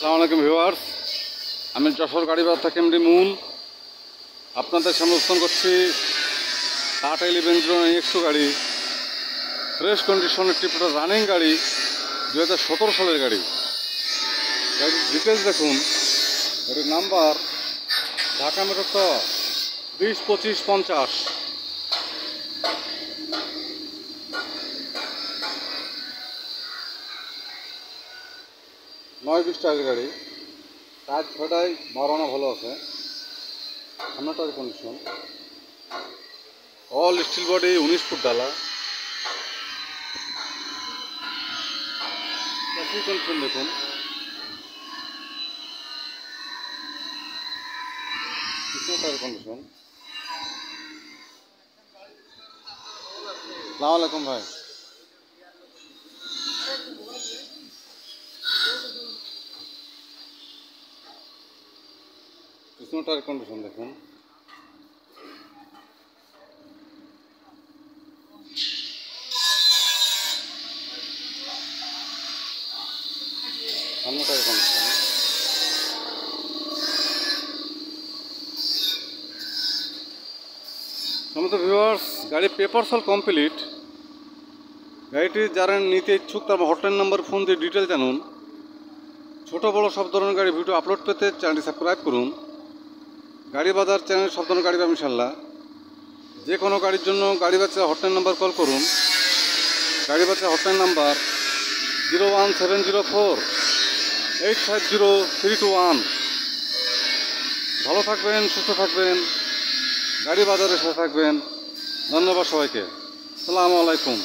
আসসালামু আলাইকুম ভিউয়ার্স, আমি যশোর গাড়ি বাজার থেকে এমডি মুন আপনাদের সামনে উপস্থাপন করছি টাটা 11 গাড়ি, ফ্রেশ কন্ডিশনের টিপটা রানিং গাড়ি, 2017 সালের গাড়ি। গাড়ির ডিটেলস দেখুন। গাড়ির নাম্বার ঢাকা মেট্রো ট 20-25-50। নয় 20 টাকার গাড়ি। টায়ার ছটায় 12 আনা ভালো আছে। সামনেটার condition all steel body, 19 foot ডালা। কন্ডিশন দেখুন। Tyre condition. আসসালামু আলাইকুম ভাই। টায়ার কন্ডিশন দেখুন। সামনেটার কন্ডিশন। সমস্ত ভিউয়ার্স, গাড়ি পেপারস অল কমপ্লিট। গাড়িটি যারা নিতে ইচ্ছুক তার হটলাইন নাম্বার ফোন দিয়ে ডিটেল জানুন। ছোটো বড়ো সব ধরনের গাড়ি ভিডিও আপলোড পেতে চ্যানেলটি সাবস্ক্রাইব করুন। গাড়ি বাজার চ্যানেল সব ধরনের গাড়ি পাবেন ইনশাল্লাহ। যে কোনো গাড়ির জন্য গাড়ি বাচ্চা হটলাইন নাম্বার কল করুন। গাড়ি বাচ্চা হটলাইন নাম্বার 01704-850-321। ভালো থাকবেন, সুস্থ থাকবেন, গাড়ি বাজারের সাথে থাকবেন। ধন্যবাদ সবাইকে। আসসালামু আলাইকুম।